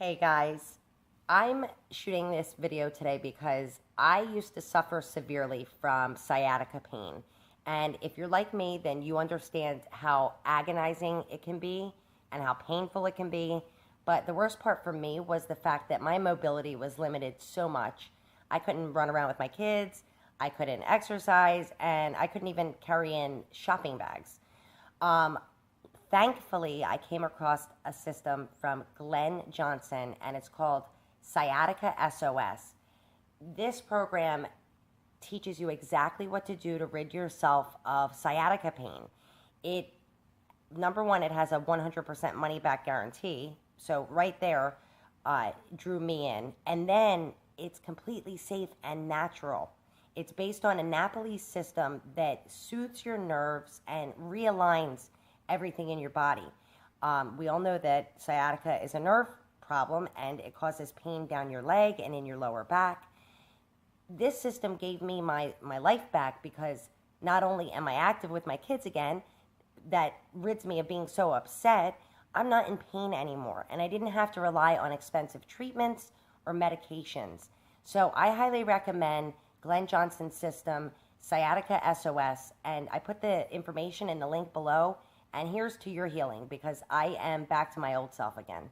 Hey guys, I'm shooting this video today because I used to suffer severely from sciatica pain. And if you're like me, then you understand how agonizing it can be and how painful it can be. But the worst part for me was the fact that my mobility was limited so much. I couldn't run around with my kids, I couldn't exercise, and I couldn't even carry in shopping bags. Um, Thankfully, I came across a system from Glenn Johnson, and it's called Sciatica SOS. This program teaches you exactly what to do to rid yourself of sciatica pain. It Number one, it has a 100% money back guarantee. So right there, drew me in. And then it's completely safe and natural. It's based on a Napoli system that soothes your nerves and realigns everything in your body. We all know that sciatica is a nerve problem and it causes pain down your leg and in your lower back. This system gave me my life back because not only am I active with my kids again, that rids me of being so upset, I'm not in pain anymore. And I didn't have to rely on expensive treatments or medications. So I highly recommend Glenn Johnson's system, Sciatica SOS. And I put the information in the link below. And here's to your healing because I am back to my old self again.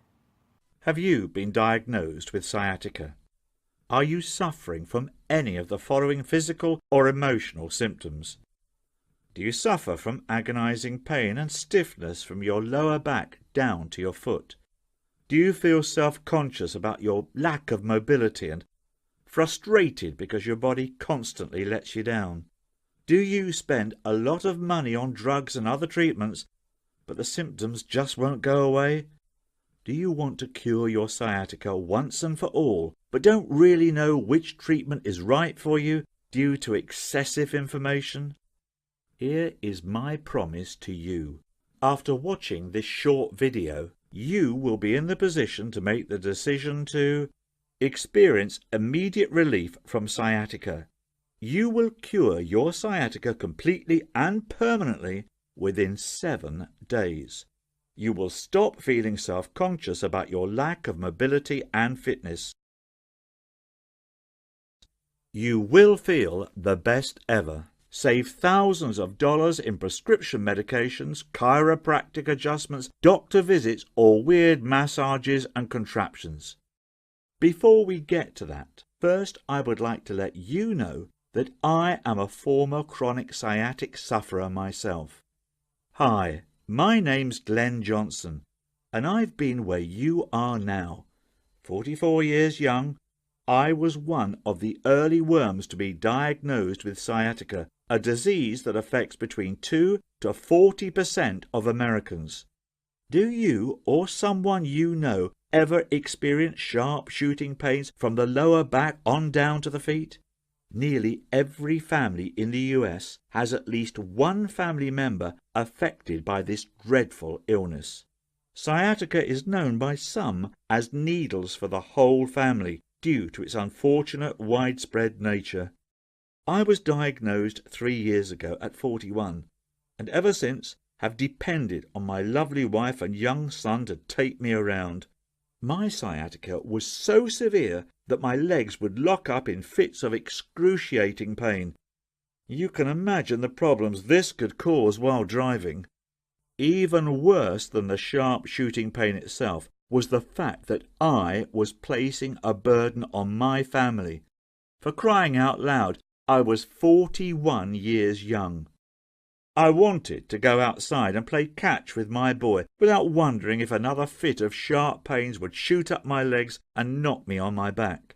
Have you been diagnosed with sciatica? Are you suffering from any of the following physical or emotional symptoms? Do you suffer from agonizing pain and stiffness from your lower back down to your foot? Do you feel self-conscious about your lack of mobility and frustrated because your body constantly lets you down? Do you spend a lot of money on drugs and other treatments, but the symptoms just won't go away? Do you want to cure your sciatica once and for all, but don't really know which treatment is right for you due to excessive information? Here is my promise to you. After watching this short video, you will be in the position to make the decision to experience immediate relief from sciatica. You will cure your sciatica completely and permanently within 7 days. You will stop feeling self-conscious about your lack of mobility and fitness. You will feel the best ever. Save thousands of dollars in prescription medications, chiropractic adjustments, doctor visits, or weird massages and contraptions. Before we get to that, first I would like to let you know that I am a former chronic sciatic sufferer myself. Hi, my name's Glenn Johnson, and I've been where you are now. 44 years young, I was one of the early worms to be diagnosed with sciatica, a disease that affects between 2 to 40% of Americans. Do you or someone you know ever experience sharp shooting pains from the lower back on down to the feet? Nearly every family in the US has at least one family member affected by this dreadful illness. Sciatica is known by some as needles for the whole family due to its unfortunate widespread nature. I was diagnosed 3 years ago at 41, and ever since have depended on my lovely wife and young son to take me around. My sciatica was so severe that my legs would lock up in fits of excruciating pain. You can imagine the problems this could cause while driving. Even worse than the sharp shooting pain itself was the fact that I was placing a burden on my family. For crying out loud, I was 41 years young. I wanted to go outside and play catch with my boy without wondering if another fit of sharp pains would shoot up my legs and knock me on my back.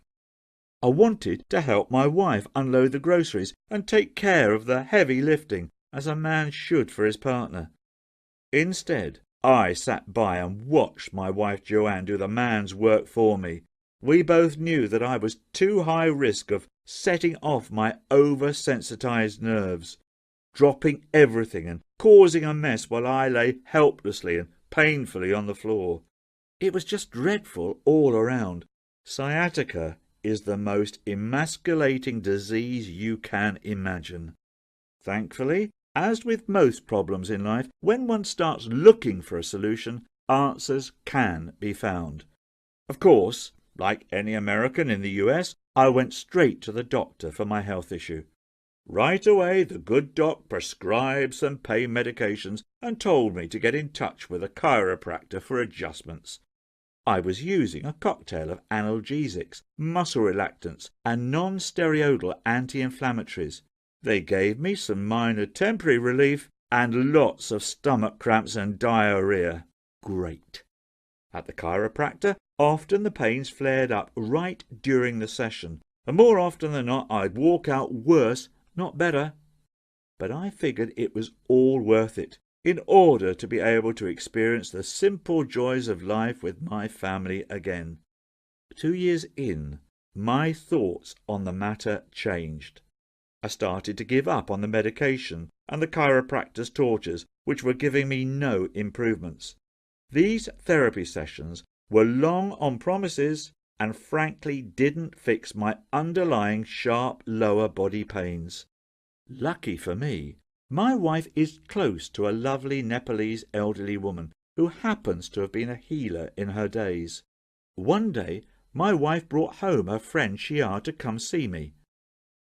I wanted to help my wife unload the groceries and take care of the heavy lifting, as a man should for his partner. Instead, I sat by and watched my wife Joanne do the man's work for me. We both knew that I was too high risk of setting off my oversensitized nerves, dropping everything and causing a mess while I lay helplessly and painfully on the floor. It was just dreadful all around. Sciatica is the most emasculating disease you can imagine. Thankfully, as with most problems in life, when one starts looking for a solution, answers can be found. Of course, like any American in the US, I went straight to the doctor for my health issue. Right away, the good doc prescribed some pain medications and told me to get in touch with a chiropractor for adjustments. I was using a cocktail of analgesics, muscle relaxants, and non-steroidal anti-inflammatories. They gave me some minor temporary relief and lots of stomach cramps and diarrhea. Great. At the chiropractor, often the pains flared up right during the session, and more often than not I'd walk out worse, not better. But I figured it was all worth it, in order to be able to experience the simple joys of life with my family again. 2 years in, my thoughts on the matter changed. I started to give up on the medication and the chiropractor's tortures, which were giving me no improvements. These therapy sessions were long on promises and frankly didn't fix my underlying sharp lower body pains. Lucky for me, my wife is close to a lovely Nepalese elderly woman who happens to have been a healer in her days. One day, my wife brought home her friend Shia to come see me.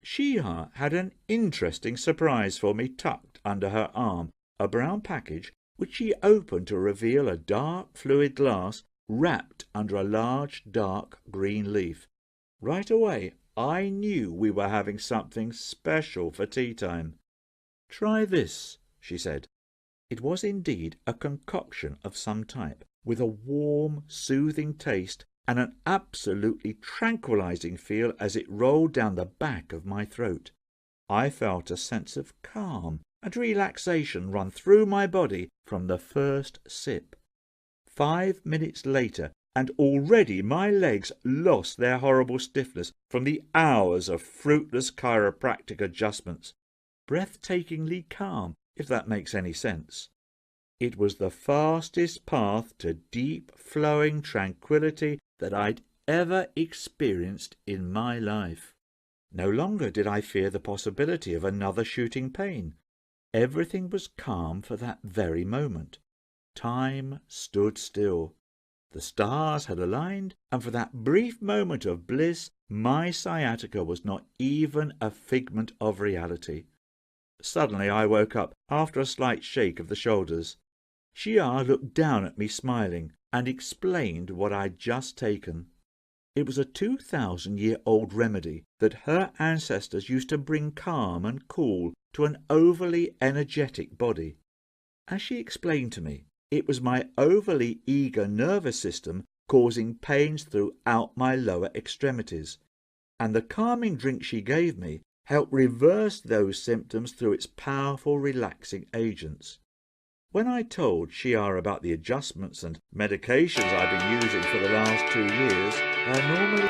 Shia had an interesting surprise for me tucked under her arm, a brown package which she opened to reveal a dark fluid glass wrapped under a large dark green leaf. Right away I knew we were having something special for tea time. "Try this," she said. It was indeed a concoction of some type, with a warm, soothing taste and an absolutely tranquilizing feel as it rolled down the back of my throat. I felt a sense of calm and relaxation run through my body from the first sip. 5 minutes later, and already my legs lost their horrible stiffness from the hours of fruitless chiropractic adjustments. Breathtakingly calm, if that makes any sense. It was the fastest path to deep flowing tranquillity that I'd ever experienced in my life. No longer did I fear the possibility of another shooting pain. Everything was calm for that very moment. Time stood still. The stars had aligned, and for that brief moment of bliss, my sciatica was not even a figment of reality. Suddenly I woke up, after a slight shake of the shoulders. Shia looked down at me smiling, and explained what I'd just taken. It was a 2,000-year-old remedy that her ancestors used to bring calm and cool to an overly energetic body. As she explained to me, it was my overly eager nervous system causing pains throughout my lower extremities, and the calming drink she gave me helped reverse those symptoms through its powerful relaxing agents. When I told Shia about the adjustments and medications I'd been using for the last 2 years, her normally